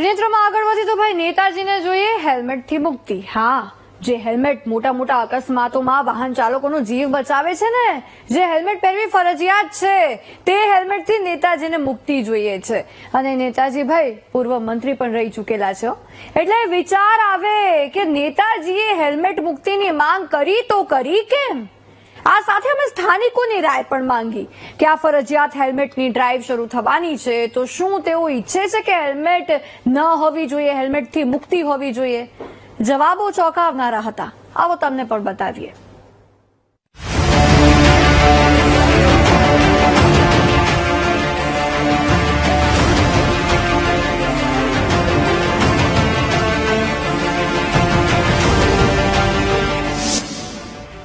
ત્રિનેત્રમાં આગળ વધી તો ભાઈ નેતાજીને જોઈએ હેલ્મેટથી મુક્તિ। હા, જે હેલ્મેટ મોટા મોટા અકસ્માતોમાં વાહન ચાલકોનો જીવ બચાવે છે ને, જે હેલ્મેટ પહેરવી ફરજિયાત છે, તે હેલ્મેટથી નેતાજીને મુક્તિ જોઈએ છે। અને નેતાજી ભાઈ પૂર્વ મંત્રી પણ રહી ચૂકેલા છે, એટલે વિચાર આવે કે નેતાજીએ હેલ્મેટ મુક્તિની માંગ કરી તો કરી કેમ? આ સાથે અમે સ્થાનિકોની રાય પણ માંગી કે આ ફરજિયાત હેલ્મેટની ડ્રાઈવ શરૂ થવાની છે, તો શું તેઓ ઈચ્છે છે કે હેલ્મેટ ન હોવી જોઈએ, હેલ્મેટથી મુક્તિ હોવી જોઈએ? જવાબો ચોંકાવનારા હતા, આવો તમને પણ બતાવીએ।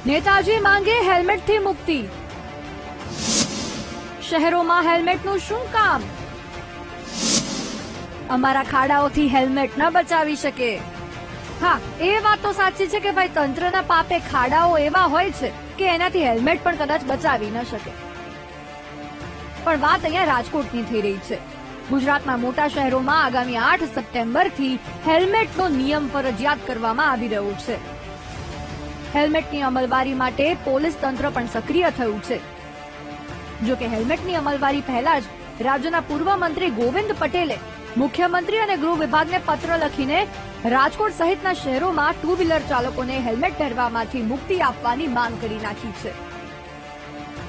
નેતાજી માંગે હેલ્મેટથી મુક્તિ। શહેરોમાં હેલ્મેટનું શું કામ? અમારા ખાડાઓથી હેલ્મેટ ન બચાવી શકે। હા, એ વાત તો સાચી છે કે ભાઈ તંત્રના પાપે ખાડાઓ એવા હોય છે કે એનાથી હેલ્મેટ પણ કદાચ બચાવી ન શકે। પણ વાત અહીંયા રાજકોટની થઈ રહી છે। ગુજરાતના મોટા શહેરોમાં આગામી 8 સપ્ટેમ્બરથી હેલ્મેટનો નિયમ ફરજિયાત કરવામાં આવી રહ્યો છે। હેલ્મેટની અમલવારી માટે પોલીસ તંત્ર પણ સક્રિય થયું છે। જો કે હેલ્મેટની અમલવારી પહેલા જ રાજ્યના પૂર્વ મંત્રી ગોવિંદ પટેલે મુખ્યમંત્રી અને ગૃહ વિભાગને પત્ર લખીને રાજકોટ સહિતના શહેરોમાં ટુ વ્હીલર ચાલકોને હેલ્મેટ પહેરવામાંથી મુક્તિ આપવાની માંગ કરી નાખી છે।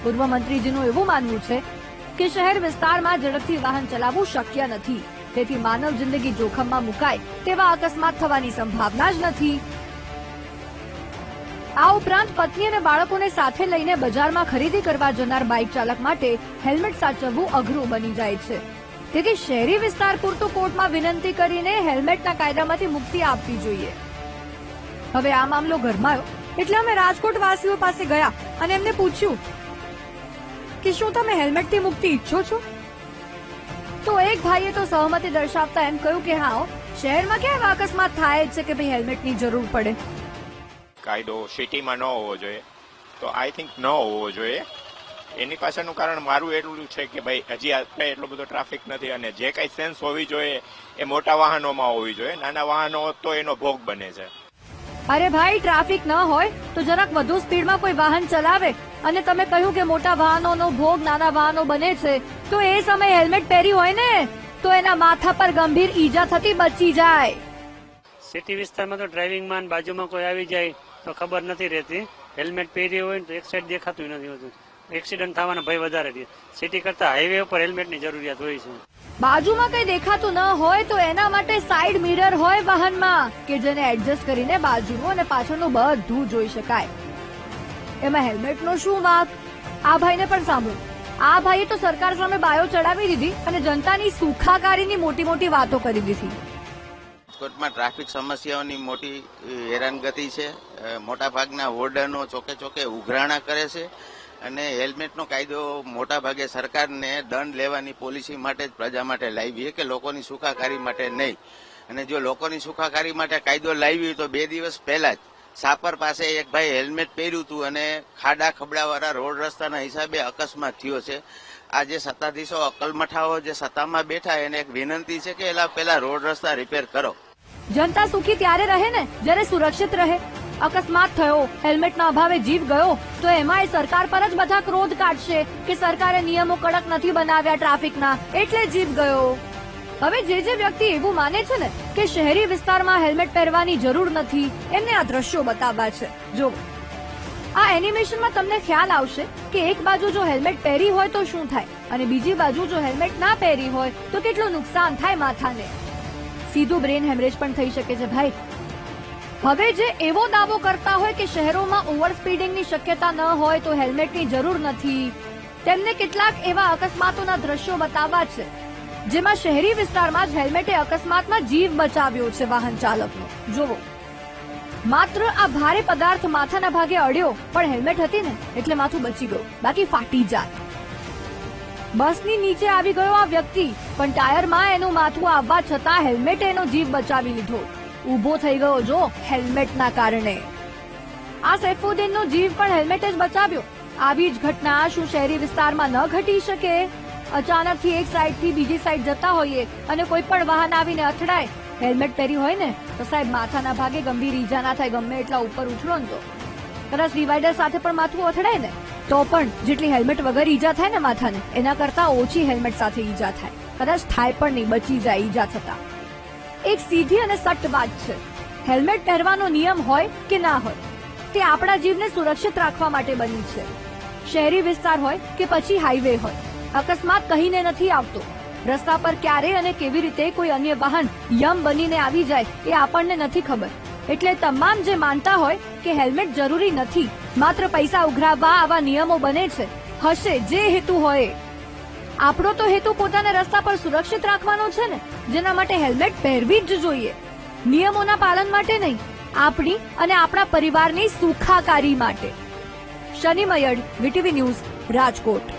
પૂર્વ મંત્રીજીનું એવું માનવું છે કે શહેર વિસ્તારમાં ઝડપથી વાહન ચલાવવું શક્ય નથી, તેથી માનવ જિંદગી જોખમમાં મુકાય તેવા અકસ્માત થવાની સંભાવના જ નથી। આ ઉપરાંત પત્ની અને બાળકોને સાથે લઈને બજારમાં ખરીદી કરવા જનાર બાઇક ચાલક માટે હેલ્મેટ સાચવવું અઘરું બની જાય છે, તેથી શહેરી વિસ્તાર પૂરતું કોર્ટમાં વિનંતી કરીને હેલ્મેટના કાયદામાંથી મુક્તિ આપવી જોઈએ। હવે આ મામલો ગરમાયો એટલે અમે રાજકોટ વાસીઓ પાસે ગયા અને એમને પૂછ્યું કે શું તમે હેલ્મેટથી મુક્તિ ઈચ્છો છો? તો એક ભાઈએ તો સહમતિ દર્શાવતા એમ કહ્યું કે હા, શહેરમાં કેવા અકસ્માત થાય છે કે ભાઈ હેલ્મેટની જરૂર પડે। કાયદો સિટીમાં ન હોવો જોઈએ, તો આઈ થિંક ન હોવો જોઈએ। એની પાછળનું કારણ મારું એટલું છે કે ભાઈ હજી આપણે એટલો બધો ટ્રાફિક નથી, અને જે કઈ સેન્સ હોવી જોઈએ એ મોટા વાહનોમાં હોવી જોઈએ, નાના વાહનો તો એનો ભોગ બને છે। અરે ભાઈ, ટ્રાફિક ન હોય તો જરાક વધુ સ્પીડમાં કોઈ વાહન ચલાવે અને તમે કહ્યું કે મોટા વાહનોનો ભોગ નાના વાહનો બને છે, તો એ સમયે હેલ્મેટ પહેરી હોય ને તો એના માથા પર ગંભીર ઈજા થતી બચી જાય। સિટી વિસ્તારમાં તો ડ્રાઇવિંગમાં બાજુમાં કોઈ આવી જાય તો ખબર નથી રહેતી, હેલ્મેટ પહેરી હોય તો એક સાઈડ દેખાતું નથી હોતું, એક્સિડન્ટ થવાનો ભય વધારે રહે। સિટી કરતા હાઈવે ઉપર હેલ્મેટની જરૂરિયાત હોય છે। બાજુમાં કઈ દેખાતું ન હોય તો એના માટે સાઈડ મિરર હોય વાહનમાં કે જેને એડજસ્ટ કરીને બાજુનું અને પાછળનું બધું જોઈ શકાય। એમાં હેલ્મેટનો શું વાંક? આ ભાઈને પણ સાંભળો। આ ભાઈએ તો સરકાર સામે બાયો ચડાવી દીધી અને જનતાની સુખાકારીની મોટી મોટી વાતો કરી દીધી। રાજકોટમાં ટ્રાફિક સમસ્યાઓની મોટી હેરાનગતિ છે। મોટા ભાગના વોર્ડનો ચોકે ચોકે ઉઘરાણા કરે છે, અને હેલ્મેટનો કાયદો મોટા ભાગે સરકારને દંડ લેવાની પોલિસી માટે જ પ્રજા માટે લાવી કે લોકોની સુખાકારી માટે નહીં। અને જો લોકોની સુખાકારી માટે કાયદો લાવી તો 2 દિવસ પહેલા જ સાપર પાસે એક ભાઈ હેલ્મેટ પહેર્યું હતું અને ખાડા ખબડાવાળા રોડ રસ્તાના હિસાબે અકસ્માત થયો છે। આ જે સત્તાધીશો અકલમઠાઓ જે સત્તામાં બેઠા એને એક વિનંતી છે કે પેલા રોડ રસ્તા રિપેર કરો। જનતા સુખી ત્યારે રહે ને જ્યારે સુરક્ષિત રહે। અકસ્માત થયો, હેલ્મેટના અભાવે જીવ ગયો તો એમાં સરકાર પર જ બધા ક્રોધ કાઢશે કે સરકારે નિયમો કડક નથી બનાવ્યા ટ્રાફિકના એટલે જીવ ગયો। હવે જે વ્યક્તિ એવું માને છે ને કે શહેરી વિસ્તારમાં હેલ્મેટ પહેરવાની જરૂર નથી, એમને આ દ્રશ્યો બતાવવા છે। જો આ એનિમેશનમાં તમને ખ્યાલ આવશે કે એક બાજુ જો હેલ્મેટ પહેરી હોય તો શું થાય, અને બીજી બાજુ જો હેલ્મેટ ના પહેરી હોય તો કેટલું નુકસાન થાય માથાને। સીધું બ્રેન હેમરેજ પણ થઈ શકે છે ભાઈ। હવે જે એવો દાવો કરતા હોય કે શહેરોમાં ઓવર સ્પીડિંગની શક્યતા ન હોય તો હેલ્મેટની જરૂર નથી, તેમને કેટલાક એવા અકસ્માતોના દ્રશ્યો બતાવવા છે જેમાં શહેરી વિસ્તારમાં જ હેલ્મેટે અકસ્માતમાં જીવ બચાવ્યો છે વાહન ચાલકનો। જોવો, માત્ર આ ભારે પદાર્થ માથાના ભાગે અડ્યો પણ હેલ્મેટ હતી ને એટલે માથું બચી ગયું, બાકી ફાટી જાય। બસની નીચે આવી ગયો આ વ્યક્તિ, પણ ટાયરમાં એનું માથું આવવા છતાં હેલ્મેટે એનો જીવ બચાવી લીધો, ઉભો થઈ ગયો જો હેલ્મેટના કારણે। આ સૈફુદ્દીનનો જીવ પણ હેલ્મેટે જ બચાવ્યો। આવી જ ઘટના શું શહેરી વિસ્તારમાં ન ઘટી શકે? અચાનકથી એક સાઈડથી બીજી સાઈડ જતા હોઈએ અને કોઈ પણ વાહન આવીને અથડાય, હેલ્મેટ પહેર્યું હોય ને તો સાહેબ માથાના ભાગે ગંભીર ઈજા ના થાય, ગમે એટલા ઉપર ઉછળો ને તો. કદાચ ડિવાઈડર સાથે પણ માથું અથડાય ને તો પણ જેટલી હેલ્મેટ વગર ઈજા થાય ને માથાને, એના કરતા ઓછી હેલ્મેટ સાથે ઈજા થાય. કદાચ થાય પણ નહીં, બચી જાય ઈજા થતા. એક સીધી અને સટ્ટ વાત છે, હેલ્મેટ પહેરવાનો નિયમ હોય કે ના હોય, તે આપણા જીવને સુરક્ષિત રાખવા માટે બની છે. શહેરી વિસ્તાર હોય કે પછી હાઈવે હોય, અકસ્માત કહીને નથી આવતો. રસ્તા પર ક્યારે અને કેવી રીતે કોઈ અન્ય વાહન યમ બનીને આવી જાય એ આપણને નથી ખબર. એટલે તમામ જે માનતા હોય કે હેલ્મેટ જરૂરી નથી, માત્ર પૈસા ઉઘરાવવા આવા નિયમો બને છે, હશે જે હેતુ હોય. આપણો તો હેતુ પોતાને રસ્તા પર સુરક્ષિત રાખવાનો છે ને, જેના માટે હેલ્મેટ પહેરવી જ જોઈએ. નિયમોના પાલન માટે નહીં, આપણી અને આપણા પરિવારની સુખાકારી માટે. શનિ મયડ, વીટીવી ન્યૂઝ, રાજકોટ.